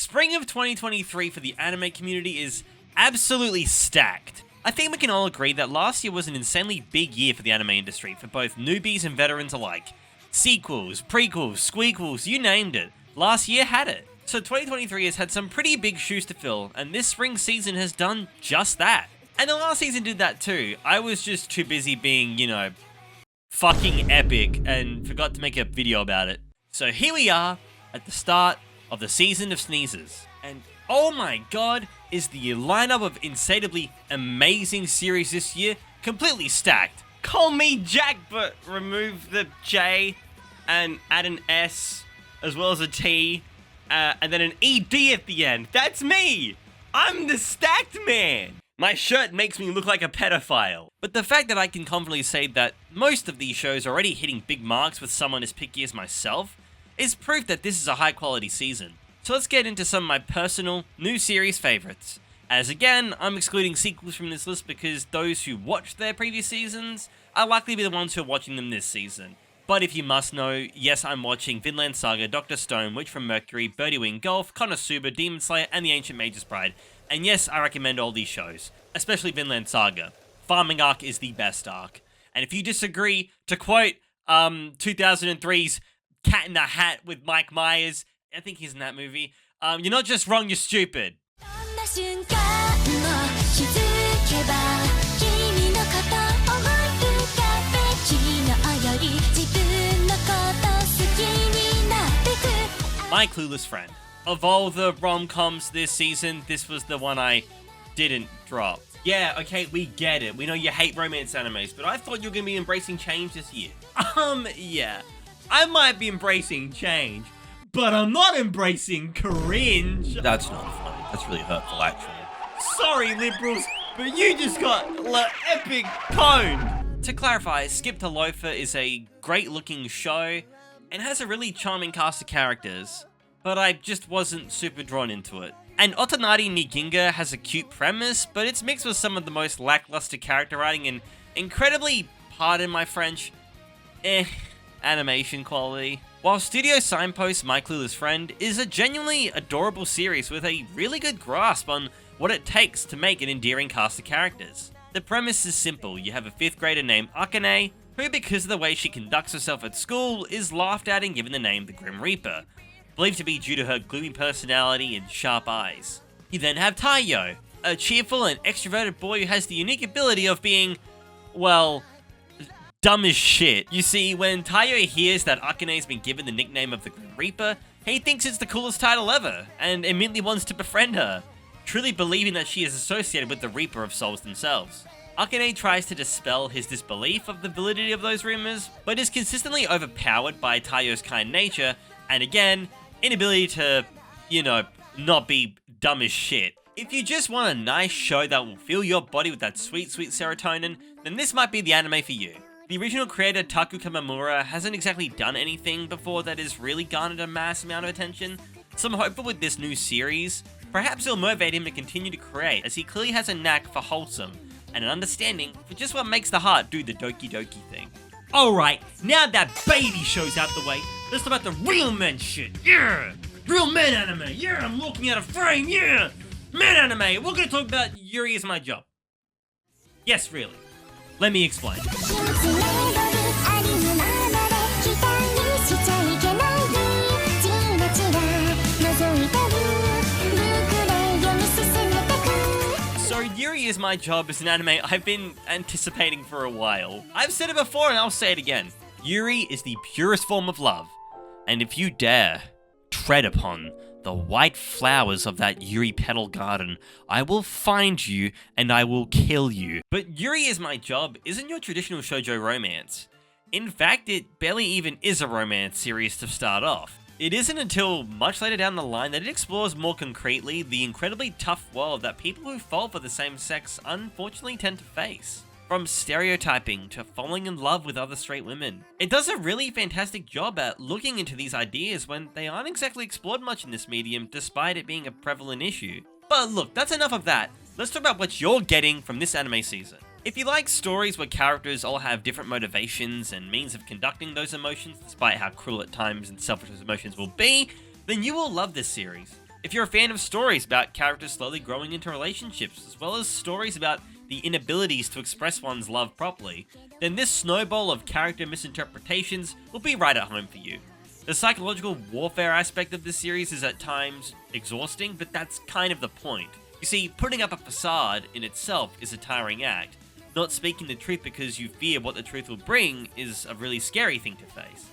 Spring of 2023 for the anime community is absolutely stacked. I think we can all agree that last year was an insanely big year for the anime industry for both newbies and veterans alike. Sequels, prequels, squeakquels, you named it. Last year had it. So 2023 has had some pretty big shoes to fill, and this spring season has done just that. And the last season did that too. I was just too busy being, fucking epic and forgot to make a video about it. So here we are at the start of the season of sneezes. And oh my god, is the lineup of insanely amazing series this year completely stacked. Call me Jack, but remove the J and add an S as well as a T and then an ED at the end. That's me! I'm the stacked man! My shirt makes me look like a pedophile. But the fact that I can confidently say that most of these shows are already hitting big marks with someone as picky as myself is proof that this is a high quality season. So let's get into some of my personal new series favorites. As again, I'm excluding sequels from this list because those who watched their previous seasons are likely to be the ones who are watching them this season. But if you must know, yes, I'm watching Vinland Saga, Dr. Stone, Witch from Mercury, Birdie Wing Golf, Konosuba, Demon Slayer, and The Ancient Mage's Bride. And yes, I recommend all these shows, especially Vinland Saga. Farming arc is the best arc. And if you disagree, to quote 2003's Cat in the Hat with Mike Myers, I think he's in that movie, you're not just wrong, you're stupid. My Clueless Friend. Of all the rom-coms this season, this was the one I didn't drop. Yeah, okay, we get it. We know you hate romance animes, but I thought you were going to be embracing change this year. Yeah. I might be embracing change, but I'm not embracing cringe. That's not funny. That's really hurtful, actually. Sorry, liberals, but you just got epic pwned. To clarify, Skip to Loafer is a great-looking show and has a really charming cast of characters, but I just wasn't super drawn into it. And Otonari ni Ginga has a cute premise, but it's mixed with some of the most lackluster character writing and incredibly, pardon my French, animation quality. While Studio Signpost My Clueless Friend is a genuinely adorable series with a really good grasp on what it takes to make an endearing cast of characters. The premise is simple. You have a 5th grader named Akane, who because of the way she conducts herself at school is laughed at and given the name the Grim Reaper, believed to be due to her gloomy personality and sharp eyes. You then have Taiyo, a cheerful and extroverted boy who has the unique ability of being, well, dumb as shit. You see, when Taiyo hears that Akane's been given the nickname of the Grim Reaper, he thinks it's the coolest title ever, and immediately wants to befriend her, truly believing that she is associated with the Reaper of Souls themselves. Akane tries to dispel his disbelief of the validity of those rumors, but is consistently overpowered by Taiyo's kind nature, and again, inability to, not be dumb as shit. If you just want a nice show that will fill your body with that sweet, sweet serotonin, then this might be the anime for you. The original creator Taku Kamamura hasn't exactly done anything before that has really garnered a mass amount of attention, so I'm hopeful with this new series, perhaps it'll motivate him to continue to create, as he clearly has a knack for wholesome, and an understanding for just what makes the heart do the doki doki thing. Alright, now that baby show's out the way, let's talk about the real men shit, yeah! Real men anime, yeah, I'm looking at a frame, yeah! Men anime, we're gonna talk about Yuri Is My Job. Yes, really. Let me explain. So Yuri Is My Job is an anime I've been anticipating for a while. I've said it before and I'll say it again. Yuri is the purest form of love, and if you dare tread upon the white flowers of that Yuri petal garden, I will find you and I will kill you. But Yuri Is My Job isn't your traditional shoujo romance. In fact, it barely even is a romance series to start off. It isn't until much later down the line that it explores more concretely the incredibly tough world that people who fall for the same sex unfortunately tend to face. From stereotyping to falling in love with other straight women. It does a really fantastic job at looking into these ideas when they aren't exactly explored much in this medium despite it being a prevalent issue. But look, that's enough of that. Let's talk about what you're getting from this anime season. If you like stories where characters all have different motivations and means of conducting those emotions despite how cruel at times and selfish those emotions will be, then you will love this series. If you're a fan of stories about characters slowly growing into relationships, as well as stories about the inabilities to express one's love properly, then this snowball of character misinterpretations will be right at home for you. The psychological warfare aspect of this series is at times exhausting, but that's kind of the point. You see, putting up a facade in itself is a tiring act. Not speaking the truth because you fear what the truth will bring is a really scary thing to face.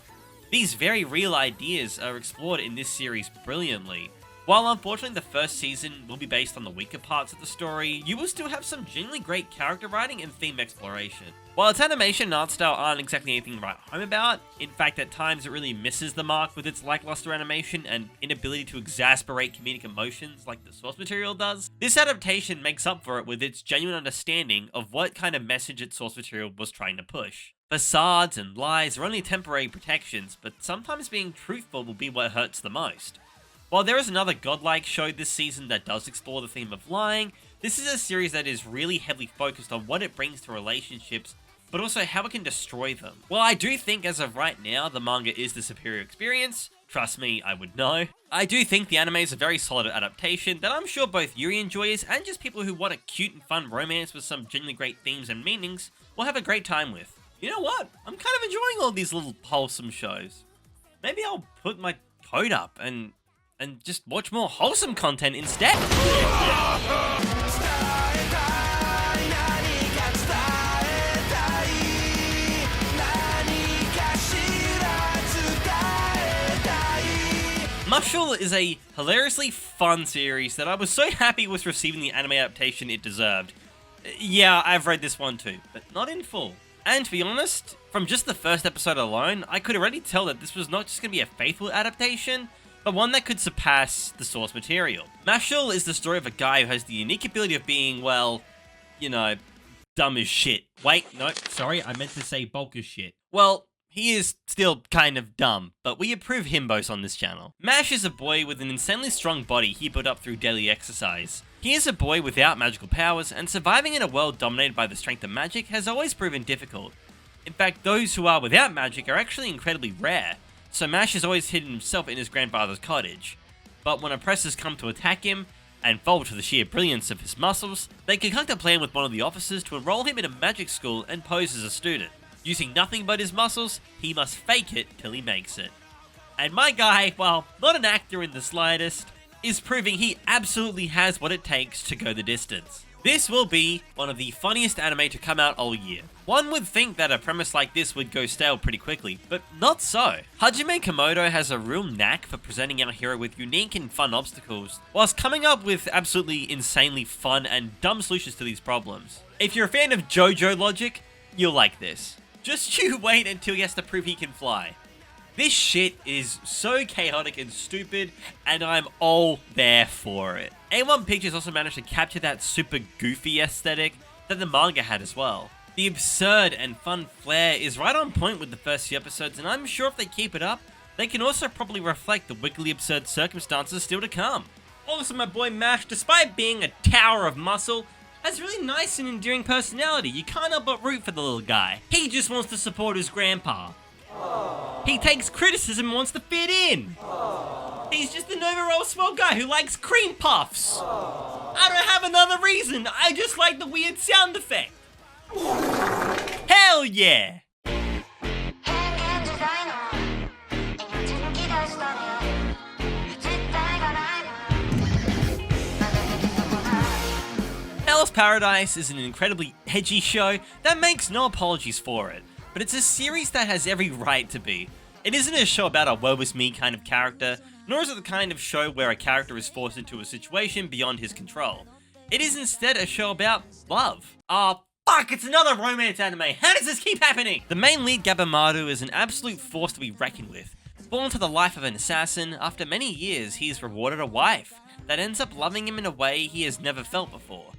These very real ideas are explored in this series brilliantly. While unfortunately the first season will be based on the weaker parts of the story, you will still have some genuinely great character writing and theme exploration. While its animation and art style aren't exactly anything to write home about, in fact at times it really misses the mark with its lackluster animation and inability to exasperate comedic emotions like the source material does, this adaptation makes up for it with its genuine understanding of what kind of message its source material was trying to push. Facades and lies are only temporary protections, but sometimes being truthful will be what hurts the most. While there is another godlike show this season that does explore the theme of lying, this is a series that is really heavily focused on what it brings to relationships, but also how it can destroy them. While I do think as of right now, the manga is the superior experience, trust me, I would know, I do think the anime is a very solid adaptation that I'm sure both Yuri enjoys and just people who want a cute and fun romance with some genuinely great themes and meanings will have a great time with. You know what? I'm kind of enjoying all these little wholesome shows. Maybe I'll put my code up and just watch more wholesome content instead. Mashle is a hilariously fun series that I was so happy was receiving the anime adaptation it deserved. Yeah, I've read this one too, but not in full. And to be honest, from just the first episode alone, I could already tell that this was not just going to be a faithful adaptation, but one that could surpass the source material. Mashle is the story of a guy who has the unique ability of being, well, you know, dumb as shit. Wait, no, sorry, I meant to say bulk as shit. Well, he is still kind of dumb, but we approve himbos on this channel. Mash is a boy with an insanely strong body he built up through daily exercise. He is a boy without magical powers, and surviving in a world dominated by the strength of magic has always proven difficult. In fact, those who are without magic are actually incredibly rare, so Mash has always hidden himself in his grandfather's cottage. But when oppressors come to attack him, and fall to the sheer brilliance of his muscles, they concoct a plan with one of the officers to enroll him in a magic school and pose as a student. Using nothing but his muscles, he must fake it till he makes it. And my guy, while not an actor in the slightest, is proving he absolutely has what it takes to go the distance. This will be one of the funniest anime to come out all year. One would think that a premise like this would go stale pretty quickly, but not so. Hajime Komodo has a real knack for presenting our hero with unique and fun obstacles, whilst coming up with absolutely insanely fun and dumb solutions to these problems. If you're a fan of JoJo logic, you'll like this. Just you wait until he has to prove he can fly. This shit is so chaotic and stupid, and I'm all there for it. A1 Pictures also managed to capture that super goofy aesthetic that the manga had as well. The absurd and fun flair is right on point with the first few episodes, and I'm sure if they keep it up, they can also probably reflect the wickedly absurd circumstances still to come. Also, my boy Mash, despite being a tower of muscle, has a really nice and endearing personality. You can't help but root for the little guy. He just wants to support his grandpa. He takes criticism and wants to fit in. He's just an overall small guy who likes cream puffs. I don't have another reason. I just like the weird sound effect. Hell yeah! Hell's Paradise is an incredibly edgy show that makes no apologies for it, but it's a series that has every right to be. It isn't a show about a woe is me kind of character, nor is it the kind of show where a character is forced into a situation beyond his control. It is instead a show about love. Fuck, it's another romance anime. How does this keep happening? The main lead, Gabamaru, is an absolute force to be reckoned with. Born to the life of an assassin, after many years he is rewarded a wife that ends up loving him in a way he has never felt before.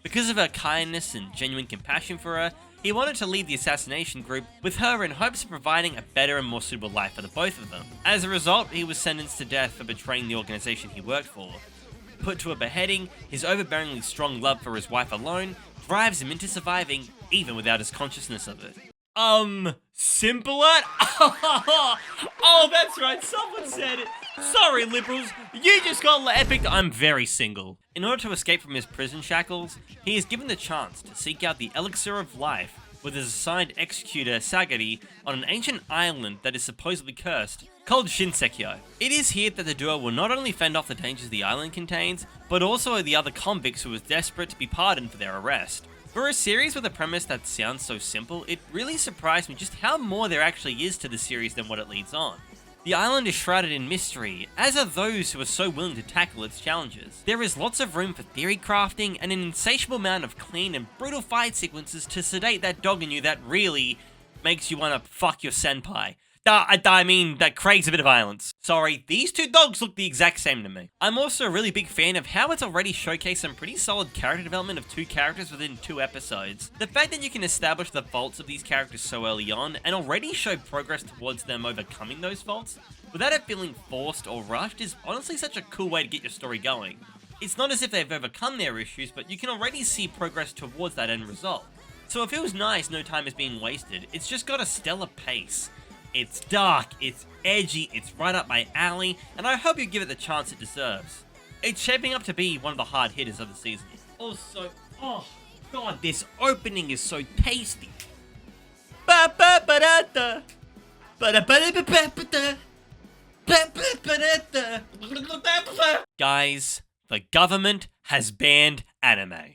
Because of her kindness and genuine compassion for her, he wanted to leave the assassination group with her in hopes of providing a better and more suitable life for the both of them. As a result, he was sentenced to death for betraying the organization he worked for. Put to a beheading, his overbearingly strong love for his wife alone drives him into surviving even without his consciousness of it. Simpler? Oh, that's right, someone said it. Sorry, liberals, you just got epic. I'm very single. In order to escape from his prison shackles, he is given the chance to seek out the elixir of life with his assigned executor Sagari on an ancient island that is supposedly cursed, called Shinsekyo. It is here that the duo will not only fend off the dangers the island contains, but also the other convicts who are desperate to be pardoned for their arrest. For a series with a premise that sounds so simple, it really surprised me just how more there actually is to the series than what it leads on. The island is shrouded in mystery, as are those who are so willing to tackle its challenges. There is lots of room for theory crafting and an insatiable amount of clean and brutal fight sequences to sedate that dog in you that really makes you want to fuck your senpai. I mean, that craves a bit of violence. Sorry, these two dogs look the exact same to me. I'm also a really big fan of how it's already showcased some pretty solid character development of two characters within 2 episodes. The fact that you can establish the faults of these characters so early on, and already show progress towards them overcoming those faults, without it feeling forced or rushed, is honestly such a cool way to get your story going. It's not as if they've overcome their issues, but you can already see progress towards that end result. So it feels nice no time is being wasted, it's just got a stellar pace. It's dark, it's edgy, it's right up my alley, and I hope you give it the chance it deserves. It's shaping up to be one of the hard hitters of the season. Also, oh god, this opening is so tasty. Guys, the government has banned anime.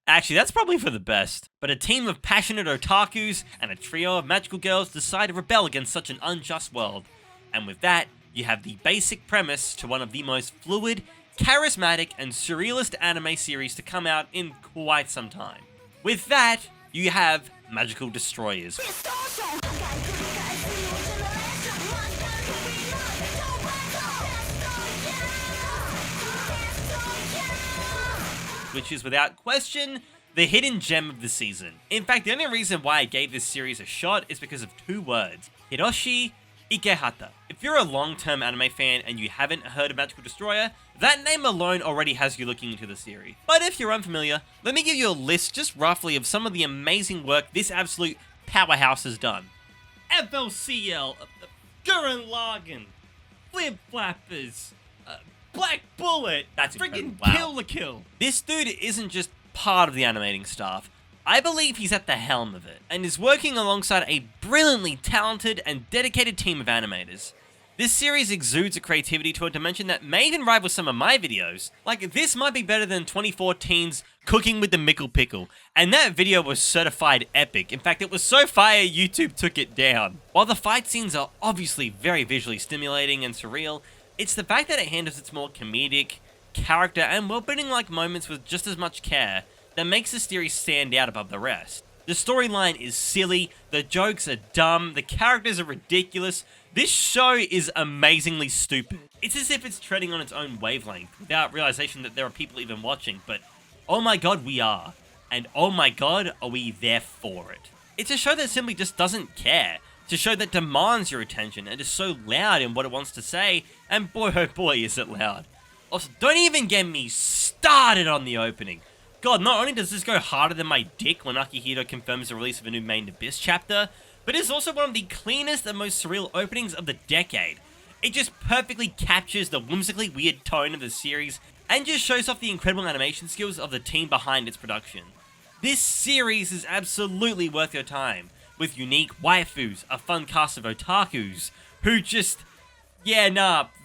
Actually, that's probably for the best. But a team of passionate otakus and a trio of magical girls decide to rebel against such an unjust world. And with that, you have the basic premise to one of the most fluid, charismatic, and surrealist anime series to come out in quite some time. With that, you have magical destroyers. Which is without question the hidden gem of the season. In fact, the only reason why I gave this series a shot is because of 2 words: Hiroshi Ikehata. If you're a long-term anime fan and you haven't heard of Magical Destroyer, that name alone already has you looking into the series. But if you're unfamiliar, let me give you a list just roughly of some of the amazing work this absolute powerhouse has done. FLCL, Gurren Lagann, Flip Flappers, Black Bullet, That's freaking incredible. Wow. Kill la Kill. This dude isn't just part of the animating staff. I believe he's at the helm of it, and is working alongside a brilliantly talented and dedicated team of animators. This series exudes a creativity to a dimension that may even rival some of my videos. Like, this might be better than 2014's Cooking with the Mickle Pickle, and that video was certified epic. In fact, it was so fire YouTube took it down. While the fight scenes are obviously very visually stimulating and surreal, it's the fact that it handles its more comedic, character, and world-building-like moments with just as much care that makes the series stand out above the rest. The storyline is silly, the jokes are dumb, the characters are ridiculous. This show is amazingly stupid. It's as if it's treading on its own wavelength without realization that there are people even watching, but oh my god, we are. And oh my god, are we there for it. It's a show that simply just doesn't care. It's a show that demands your attention and is so loud in what it wants to say, and boy oh boy is it loud. Also, don't even get me started on the opening. God, not only does this go harder than my dick when Akihito confirms the release of a new Main Abyss chapter, but it's also one of the cleanest and most surreal openings of the decade. It just perfectly captures the whimsically weird tone of the series, and just shows off the incredible animation skills of the team behind its production. This series is absolutely worth your time, with unique waifus, a fun cast of otakus, who just,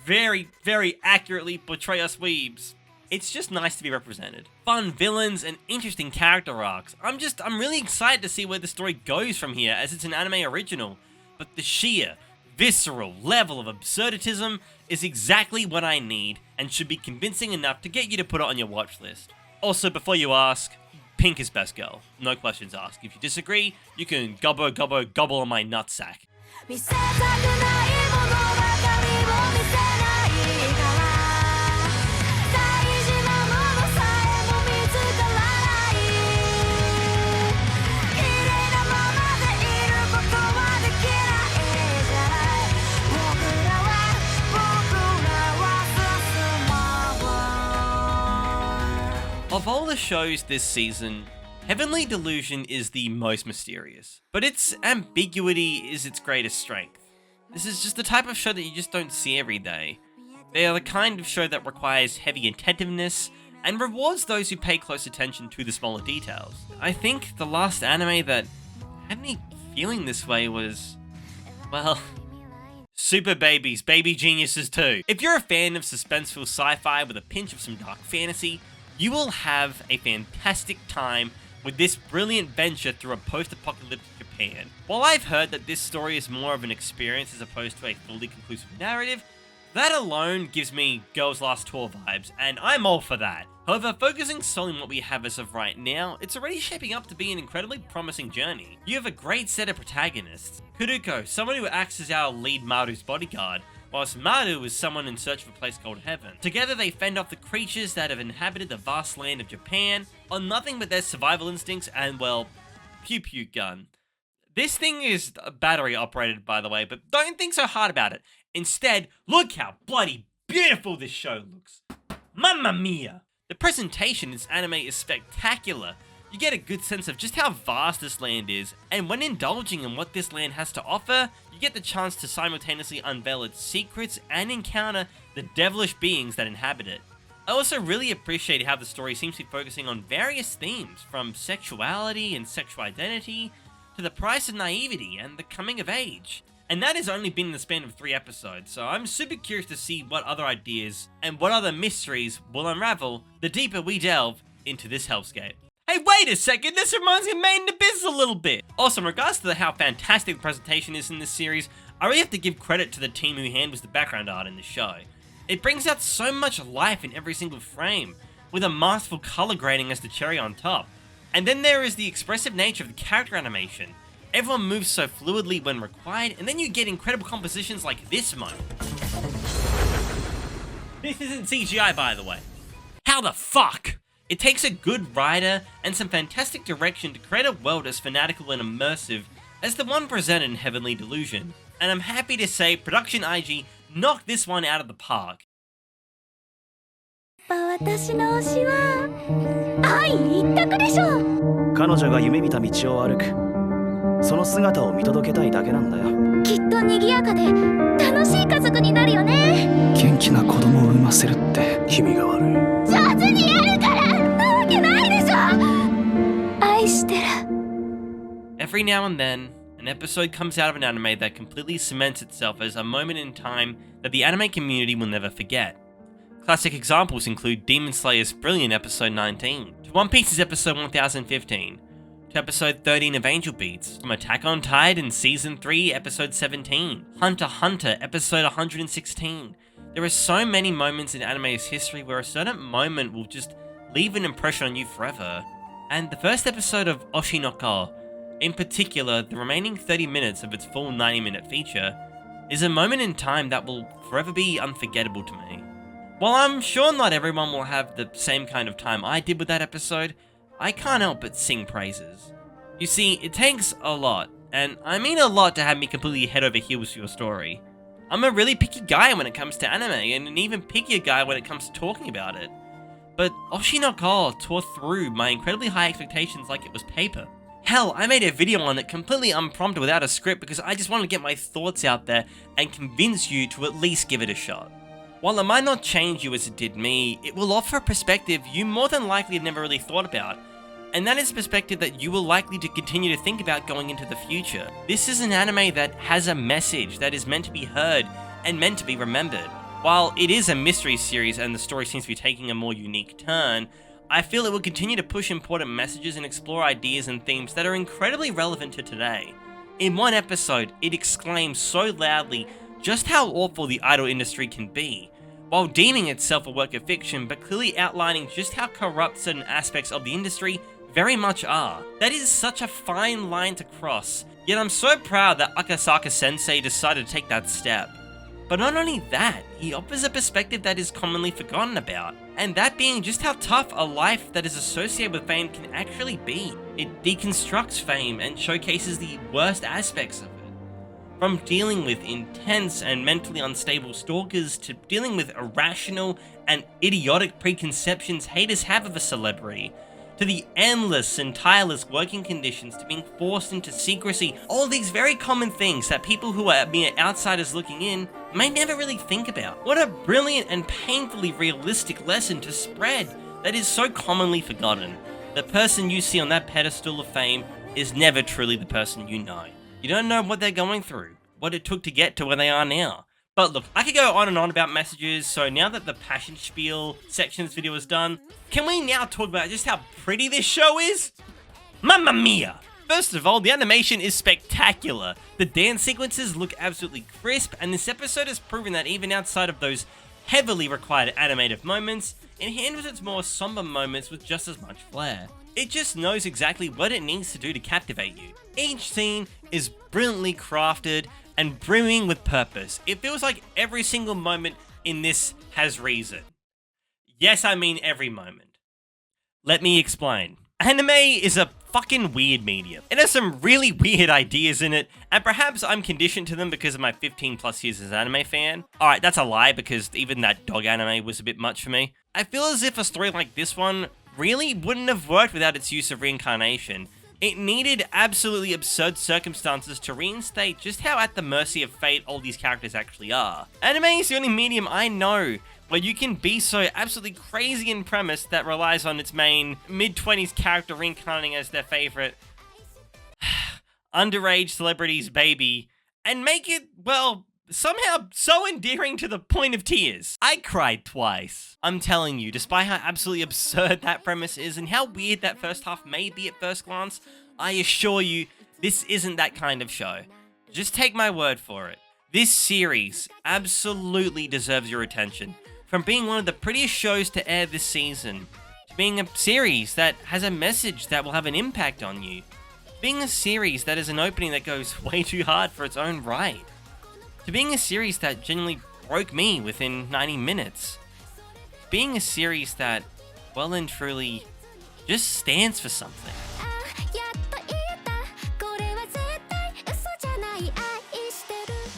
very, very accurately portray us weebs. It's just nice to be represented. Fun villains and interesting character arcs. I'm really excited to see where the story goes from here, as it's an anime original. But the sheer, visceral level of absurditism is exactly what I need, and should be convincing enough to get you to put it on your watch list. Also, before you ask, Pink is best girl. No questions asked. If you disagree, you can gobbo gobbo gobble on my nutsack. Of all the shows this season, Heavenly Delusion is the most mysterious, but its ambiguity is its greatest strength. This is just the type of show that you just don't see every day. They are the kind of show that requires heavy attentiveness and rewards those who pay close attention to the smaller details. I think the last anime that had me feeling this way was, well, Super Babies, Baby Geniuses 2. If you're a fan of suspenseful sci-fi with a pinch of some dark fantasy, you will have a fantastic time with this brilliant venture through a post-apocalyptic Japan. While I've heard that this story is more of an experience as opposed to a fully conclusive narrative, that alone gives me Girls Last Tour vibes, and I'm all for that. However, focusing solely on what we have as of right now, it's already shaping up to be an incredibly promising journey. You have a great set of protagonists. Kuruko, someone who acts as our lead Maru's bodyguard, whilst Maru is someone in search of a place called Heaven. Together they fend off the creatures that have inhabited the vast land of Japan on nothing but their survival instincts and, well, pew pew gun. This thing is battery operated, by the way, but don't think so hard about it. Instead, look how bloody beautiful this show looks. Mamma mia! The presentation in this anime is spectacular. You get a good sense of just how vast this land is, and when indulging in what this land has to offer, you get the chance to simultaneously unveil its secrets and encounter the devilish beings that inhabit it. I also really appreciate how the story seems to be focusing on various themes, from sexuality and sexual identity, to the price of naivety and the coming of age. And that has only been in the span of 3 episodes, so I'm super curious to see what other ideas and what other mysteries will unravel the deeper we delve into this hellscape. Hey, wait a second, this reminds me of Made in Abyss a little bit! Also, in regards to how fantastic the presentation is in this series, I really have to give credit to the team who handles the background art in the show. It brings out so much life in every single frame, with a masterful color grading as the cherry on top. And then there is the expressive nature of the character animation. Everyone moves so fluidly when required, and then you get incredible compositions like this moment. This isn't CGI, by the way. How the fuck? It takes a good writer and some fantastic direction to create a world as fanatical and immersive as the one presented in Heavenly Delusion, and I'm happy to say Production IG knocked this one out of the park. 私の推しは愛一択でしょ。彼女が夢見た道を歩く。その姿を見届けたいだけなんだよ。きっと賑やかで楽しい家族になるよね。元気な子供を産ませるって君が悪い。上手にやるからなわけないでしょ。愛してる。Every now and then, an episode comes out of an anime that completely cements itself as a moment in time that the anime community will never forget. Classic examples include Demon Slayer's brilliant episode 19, to One Piece's episode 1015, to episode 13 of Angel Beats, from Attack on Titan season 3 episode 17, Hunter x Hunter episode 116. There are so many moments in anime's history where a certain moment will just leave an impression on you forever. And the first episode of Oshi No Ko, in particular the remaining 30 minutes of its full 90-minute feature, is a moment in time that will forever be unforgettable to me. While I'm sure not everyone will have the same kind of time I did with that episode, I can't help but sing praises. You see, it takes a lot, and I mean a lot, to have me completely head over heels for your story. I'm a really picky guy when it comes to anime, and an even pickier guy when it comes to talking about it. But Oshi No Ko tore through my incredibly high expectations like it was paper. Hell, I made a video on it completely unprompted without a script because I just wanted to get my thoughts out there and convince you to at least give it a shot. While it might not change you as it did me, it will offer a perspective you more than likely have never really thought about, and that is a perspective that you will likely to continue to think about going into the future. This is an anime that has a message that is meant to be heard and meant to be remembered. While it is a mystery series and the story seems to be taking a more unique turn, I feel it will continue to push important messages and explore ideas and themes that are incredibly relevant to today. In one episode, it exclaims so loudly just how awful the idol industry can be, while deeming itself a work of fiction but clearly outlining just how corrupt certain aspects of the industry very much are. That is such a fine line to cross, yet I'm so proud that Akasaka Sensei decided to take that step. But not only that, he offers a perspective that is commonly forgotten about, and that being just how tough a life that is associated with fame can actually be. It deconstructs fame and showcases the worst aspects of it. From dealing with intense and mentally unstable stalkers to dealing with irrational and idiotic preconceptions haters have of a celebrity, to the endless and tireless working conditions, to being forced into secrecy, all these very common things that people who are mere outsiders looking in may never really think about. What a brilliant and painfully realistic lesson to spread that is so commonly forgotten. The person you see on that pedestal of fame is never truly the person you know. You don't know what they're going through, what it took to get to where they are now. But look, I could go on and on about messages, so now that the passion spiel section of this video is done, can we now talk about just how pretty this show is? Mamma mia! First of all, the animation is spectacular. The dance sequences look absolutely crisp, and this episode has proven that even outside of those heavily required animated moments, it handles its more somber moments with just as much flair. It just knows exactly what it needs to do to captivate you. Each scene is brilliantly crafted and brimming with purpose. It feels like every single moment in this has reason. Yes, I mean every moment. Let me explain. Anime is a fucking weird medium. It has some really weird ideas in it, and perhaps I'm conditioned to them because of my 15 plus years as an anime fan. Alright, that's a lie because even that dog anime was a bit much for me. I feel as if a story like this one really wouldn't have worked without its use of reincarnation. It needed absolutely absurd circumstances to reinstate just how at the mercy of fate all these characters actually are. Anime is the only medium I know where you can be so absolutely crazy in premise that relies on its main mid-20s character reincarnating as their favorite underage celebrity's baby and make it, well, somehow so endearing to the point of tears. I cried twice. I'm telling you, despite how absolutely absurd that premise is and how weird that first half may be at first glance, I assure you, this isn't that kind of show. Just take my word for it. This series absolutely deserves your attention. From being one of the prettiest shows to air this season, to being a series that has a message that will have an impact on you, being a series that is an opening that goes way too hard for its own right, to being a series that genuinely broke me within 90 minutes. Being a series that, well and truly, just stands for something.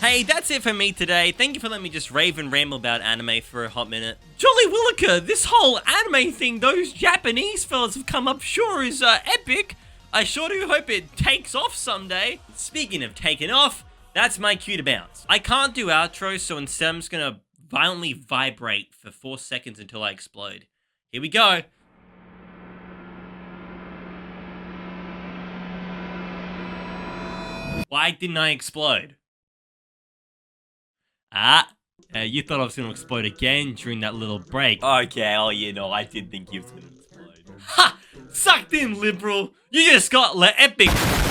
Hey, that's it for me today. Thank you for letting me just rave and ramble about anime for a hot minute. Jolly Williker, this whole anime thing those Japanese fellas have come up sure is epic. I sure do hope it takes off someday. Speaking of taking off, that's my cue to bounce. I can't do outros, so instead I'm just gonna violently vibrate for 4 seconds until I explode. Here we go. Why didn't I explode? You thought I was gonna explode again during that little break. Okay, oh you know, I did think you was gonna explode. Ha! Sucked in, liberal! You just got epic